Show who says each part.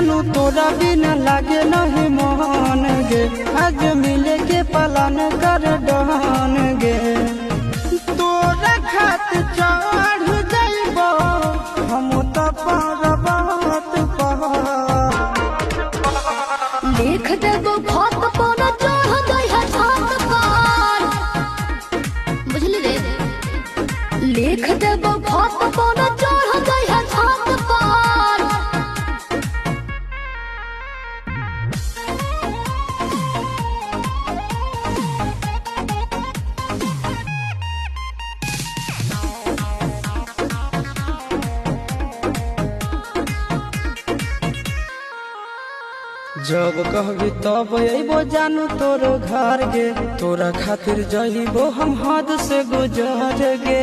Speaker 1: जानू तोरा बिना लागे नहीं मोहन गे, आज मिले के पालन कर डहन गे। तोरा खात चढ़ जाइबो हम तो पर्वत पर,
Speaker 2: लिख देबो खत पर चढ़ गई छत पर, बुझली रे। लिख देबो खत पर चढ़ गई छत पर।
Speaker 1: जब कहबी तब अबो जानू तोरो घर गे, तोरा खातिर जइबो हम हद से गुजर गे।